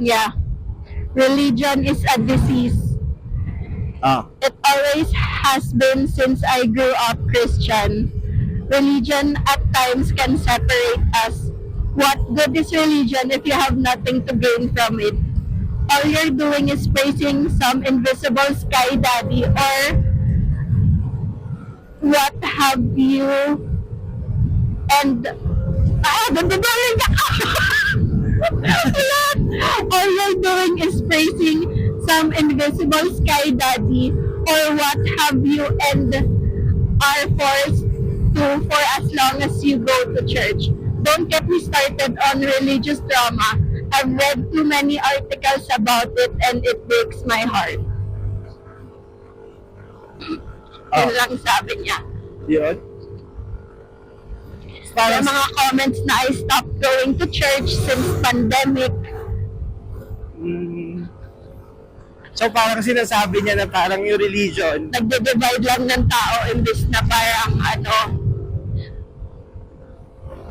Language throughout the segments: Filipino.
Yeah, religion is a disease. It always has been since I grew up Christian. Religion at times can separate us. What good is religion if you have nothing to gain from it? All you're doing is praising some invisible sky daddy or what have you, and nandigaling ako. All you're doing is praising some invisible sky daddy or what have you, and are forced to for as long as you go to church. Don't get me started on religious drama. I've read too many articles about it and it breaks my heart. Yun lang sabi niya. Yun. May mga comments na I stopped going to church since pandemic. So parang sinasabi niya na parang yung religion, Nagde-divide lang ng tao imbis na parang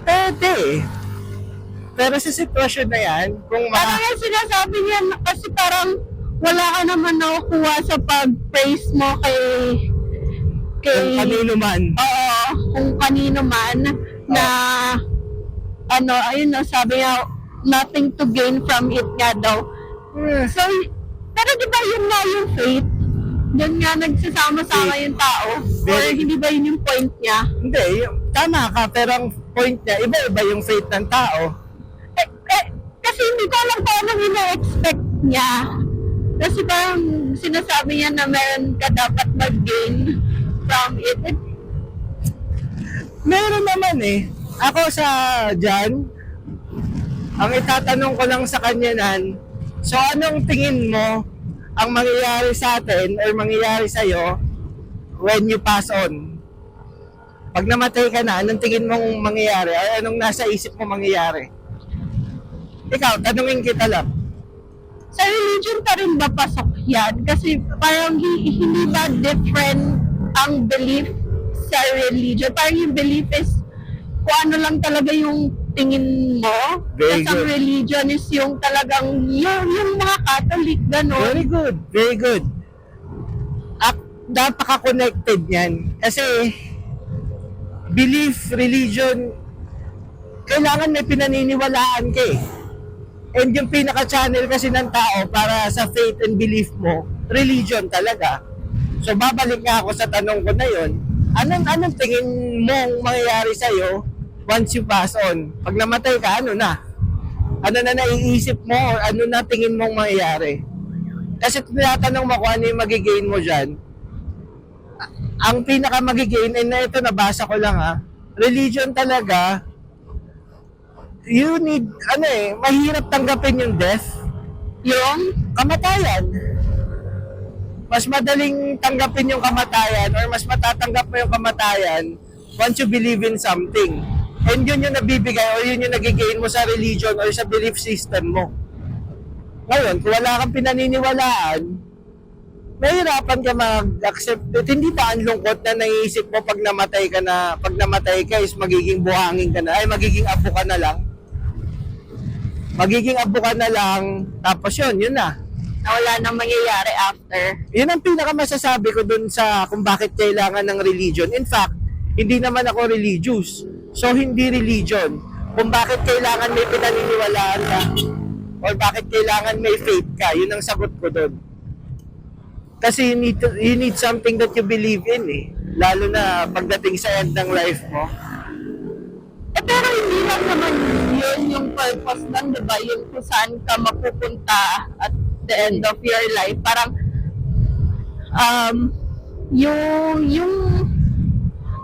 pwede. Pero sa sitwasyon na yan, kung parang yung sinasabi niya kasi parang wala ka naman nakukuha sa pag-praise mo kay kung kanino man. Oo, kung kanino man na ayun no, sabi niya nothing to gain from it nga daw. So, pero di ba yun nga yung faith? Doon nga nagsasama-sama yung tao? Or hindi ba yun yung point niya? Hindi, tama ka, pero ang point niya, iba-iba yung faith ng tao. Kasi hindi ko alam kung anong ina-expect niya. Kasi parang sinasabi niya na meron ka dapat mag-gain from it. Meron naman eh. Ako sa dyan, ang itatanong ko lang sa kanya nan, so anong tingin mo ang mangyayari sa atin or mangyayari sa'yo when you pass on? Pag namatay ka na, anong tingin mong mangyayari? Or anong nasa isip mo mangyayari? Ikaw, tanungin kita lang. Sa religion pa rin ba pasok yan? Kasi parang hindi ba different ang belief sa religion? Parang yung belief is kung ano lang talaga yung tingin mo. Very Tapos ang good. religion is yung talagang yung mga Catholic, gano'n. Very good, very good. Napaka-connected yan. Kasi belief, religion, kailangan may pinaniniwalaan ka eh. And yung pinaka-channel kasi ng tao para sa faith and belief mo, religion talaga. So babalik nga ako sa tanong ko na yon. Anong tingin mong mangyayari sa'yo once you pass on? Pag namatay ka, ano na? Ano na naiisip mo or ano na tingin mong mangyayari? Kasi tinatanong mo kung ano yung magigain mo dyan. Ang pinaka magigain, and ito nabasa ko lang religion talaga, you need, mahirap tanggapin yung death. Yung Kamatayan. Mas madaling tanggapin yung kamatayan or mas matatanggap mo yung kamatayan once you believe in something. And yun yung nabibigay or yun yung nagigain mo sa religion or sa belief system mo. Ngayon, kung wala kang pinaniniwalaan, mahirapan ka mag-accept it. Hindi ba ang lungkot na naiisip mo pag namatay ka is magiging buhangin ka na, ay magiging abo ka na lang? Magiging abo ka na lang, tapos yun na. na wala nang mangyayari after. Yun ang pinakamasasabi ko dun sa kung bakit kailangan ng religion. In fact, hindi naman ako religious. So, hindi religion. Kung bakit kailangan may pinaniniwalaan ka or bakit kailangan may faith ka, yun ang sagot ko dun. Kasi you need something that you believe in eh. Lalo na pagdating sa end ng life mo. Pero hindi lang naman yun yung purpose lang, di ba? Yung kung saan ka mapupunta at the end of your life. Parang, yung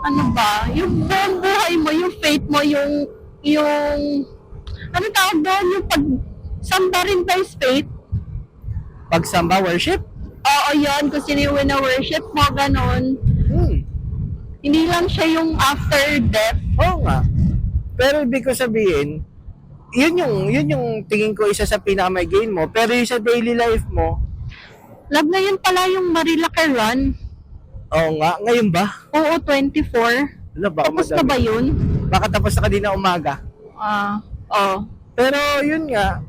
ano ba? Yung buong buhay mo, yung faith mo, yung ano tawag doon? Yung pagsamba rin ba is faith? Pagsamba, worship? Oo, yun. Kung sino yung worship mo, ganon. Hindi lang siya yung after death. Oo nga. Pero ibig ko sabihin, yun yung tingin ko isa sa pinaka-may gain mo. Pero yung sa daily life mo, Love na yun pala yung Marilake Run. oo nga, ngayon ba? Oo, 24. Ano ba? Tapos na ba yun? Baka tapos na kanina umaga. Oo. Pero yun nga,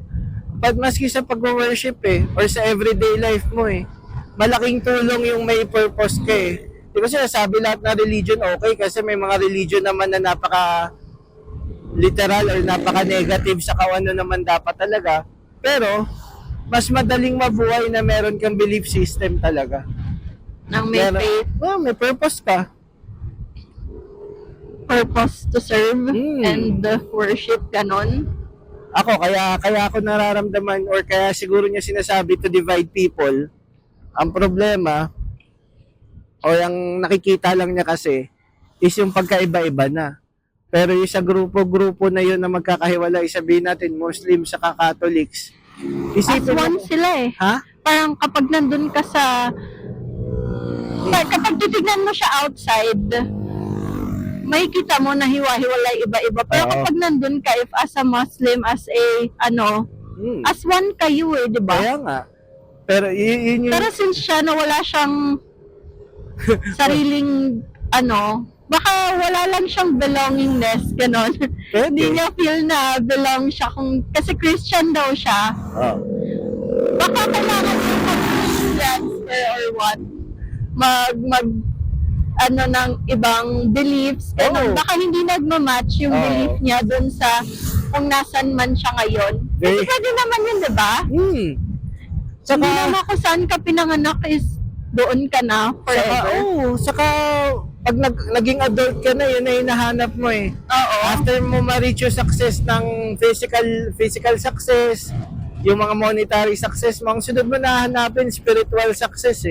maski sa pag-worship or sa everyday life mo malaking tulong yung may purpose ka Di ba sinasabi lahat na religion okay kasi may mga religion naman na napaka literal or napaka negative sa kung ano naman dapat talaga. Pero, mas madaling mabuhay na meron kang belief system talaga. Nang may faith, May purpose ka. purpose to serve, and worship, ganon. Ako, kaya ako nararamdaman or kaya siguro niya sinasabi to divide people. Ang problema, o yung nakikita lang niya kasi, is yung pagkaiba-iba na. Pero yung sa grupo-grupo na yun na magkakahiwalay, sabihin natin, Muslim sa Catholics. As one sila Ha? Parang kapag nandun ka sa... Kapag titignan mo siya outside, makikita mo na hiwa-hiwalay iba-iba. Pero kapag nandun ka, if as a Muslim, as a, as one kayo di ba? Kaya nga. Pero yun yung... Pero since siya na wala siyang sariling, baka wala lang siyang belongingness, ganon. Hindi niya feel na belong siya kasi Christian daw siya. Baka kailangan niya mag-transfer or what, ng ibang beliefs, ganon. Baka hindi nagmamatch yung belief niya dun sa kung nasan man siya ngayon. Kasi pwede naman yun, di ba? Saka, hindi naman kung saan ka pinanganak is doon ka na forever. Saka pag naging adult ka na, yun na hinahanap mo Oo. After mo ma-reach yung success ng physical success, yung mga monetary success, mga sunod mo na hanapin, spiritual success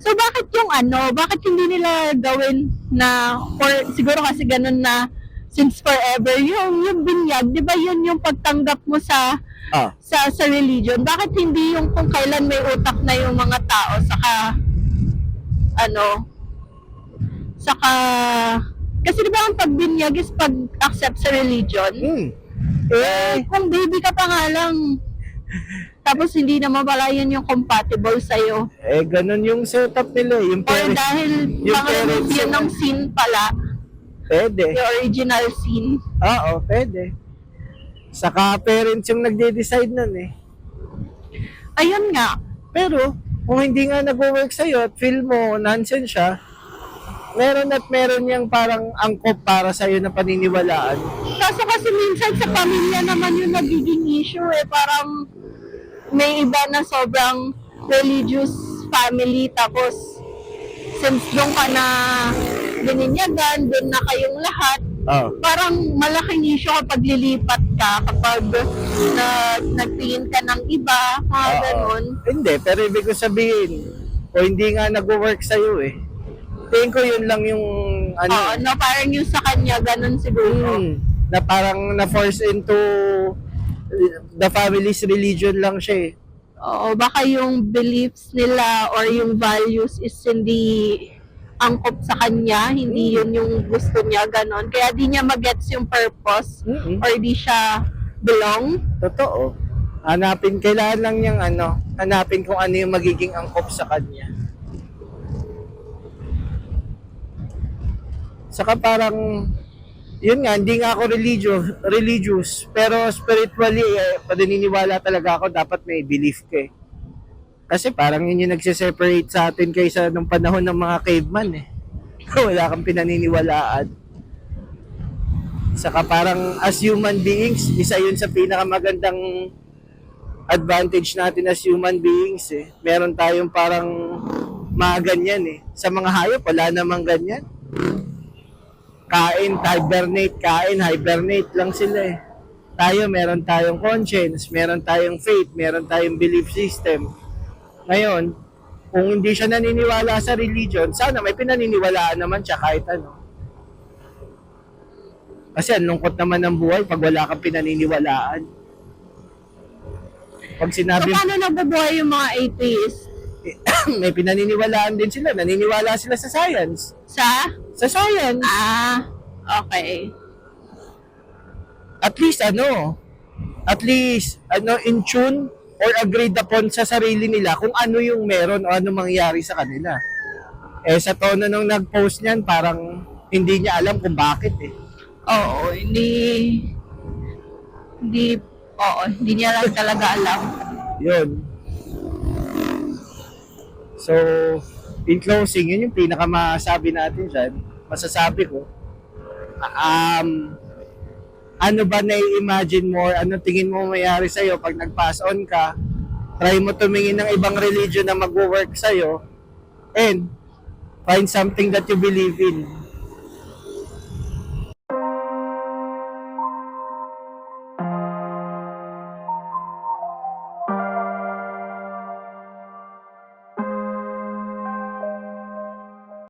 So bakit bakit hindi nila gawin na, or siguro kasi ganun na, since forever, yung binyag, di ba yun yung pagtanggap mo sa religion? Bakit hindi yung kung kailan may utak na yung mga tao, kasi di ba ang pagbinyag is pag-accept sa religion? Kung baby ka pa nga lang, tapos hindi naman pala yun yung compatible sa'yo. Ganun yung setup nila Yung or dahil pangalan yun ng sin pala. Pwede. Yung original sin. Oo, pwede. Saka parents yung nagde-decide nun Ayun nga. Pero, kung hindi nga nag-work sa'yo at feel mo nonsense siya, meron yung parang angkop para sa'yo na paniniwalaan. Kaso kasi minsan sa pamilya naman yung nagiging issue parang may iba na sobrang religious family tapos since doon ka na bininyagan, doon na kayong lahat, parang malaking issue kapag lilipat ka, kapag nagtingin ka ng iba, mga ganun. Hindi, pero ibig ko sabihin, o hindi nga nag-work sa'yo tingin ko yun lang yung parang yung sa kanya, ganun siguro. Na parang na-force into the family's religion lang siya Oo, baka yung beliefs nila or yung values is hindi angkop sa kanya, hindi yun yung gusto niya, ganon. Kaya di niya magets yung purpose or di siya belong. Totoo. Kailangan lang niyang hanapin kung ano yung magiging angkop sa kanya. Saka parang, yun nga, hindi nga ako religious, pero spiritually, paniniwala talaga ako, dapat may belief ka Kasi parang yun yung nagsiseparate sa atin kaysa nung panahon ng mga caveman Wala kang pinaniniwalaan. Saka parang as human beings, isa yun sa pinakamagandang advantage natin as human beings Meron tayong parang mga ganyan Sa mga hayop, wala namang ganyan. Kain, hibernate lang sila Tayo, meron tayong conscience, meron tayong faith, meron tayong belief system. Ngayon, kung hindi siya naniniwala sa religion, sana may pinaniniwalaan naman siya kahit ano. Kasi ang lungkot naman ng buhay pag wala kang pinaniniwalaan. Pag sinabi... So, paano nabubuhay yung mga atheists? May pinaniniwalaan din sila. Naniniwala sila sa science. Sa science. Okay. At least in tune or agreed upon sa sarili nila kung ano yung meron o ano mangyari sa kanila. Sa tono nung nag-post niyan, parang hindi niya alam kung bakit Oo, hindi Oo, hindi niya lang talaga alam. Yun. So, in closing, yun yung pinakamasabi natin dyan. Masasabi ko, ano ba na-imagine mo or ano tingin mo mayari sa'yo pag nag-pass on ka, try mo tumingin ng ibang religion na mag-work sa'yo, and find something that you believe in.